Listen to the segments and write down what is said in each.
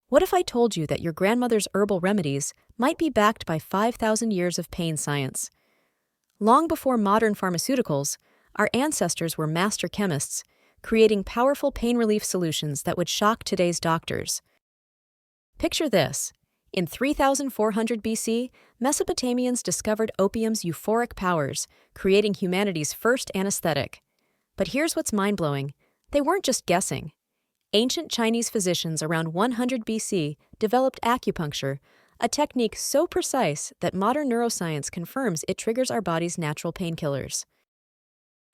What if I told you that your grandmother's herbal remedies might be backed by 5,000 years of pain science? Long before modern pharmaceuticals, our ancestors were master chemists, creating powerful pain relief solutions that would shock today's doctors. Picture this. In 3400 BC, Mesopotamians discovered opium's euphoric powers, creating humanity's first anesthetic. But here's what's mind-blowing. They weren't just guessing. Ancient Chinese physicians around 100 BC developed acupuncture, a technique so precise that modern neuroscience confirms it triggers our body's natural painkillers.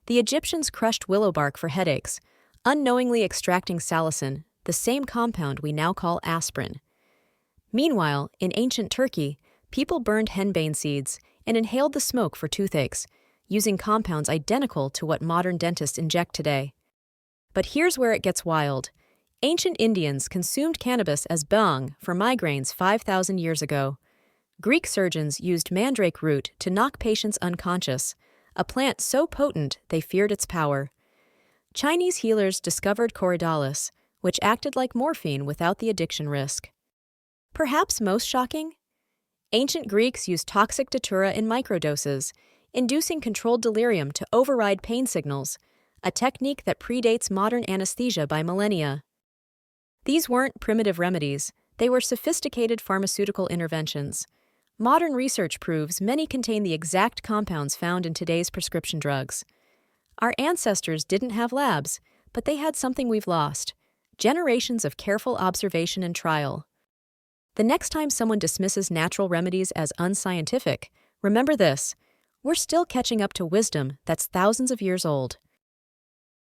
The Egyptians crushed willow bark for headaches, unknowingly extracting salicin, the same compound we now call aspirin. Meanwhile, in ancient Turkey, people burned henbane seeds and inhaled the smoke for toothaches, using compounds identical to what modern dentists inject today. But here's where it gets wild. Ancient Indians consumed cannabis as bhang for migraines 5,000 years ago. Greek surgeons used mandrake root to knock patients unconscious, a plant so potent they feared its power. Chinese healers discovered coridalis, which acted like morphine without the addiction risk. Perhaps most shocking? Ancient Greeks used toxic datura in microdoses, inducing controlled delirium to override pain signals, a technique that predates modern anesthesia by millennia. These weren't primitive remedies, they were sophisticated pharmaceutical interventions. Modern research proves many contain the exact compounds found in today's prescription drugs. Our ancestors didn't have labs, but they had something we've lost: generations of careful observation and trial. The next time someone dismisses natural remedies as unscientific, remember this: we're still catching up to wisdom that's thousands of years old.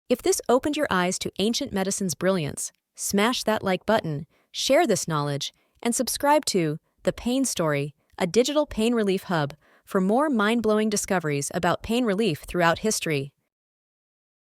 If this opened your eyes to ancient medicine's brilliance, smash that like button, share this knowledge, and subscribe to The Pain Story, a digital pain relief hub, for more mind-blowing discoveries about pain relief throughout history.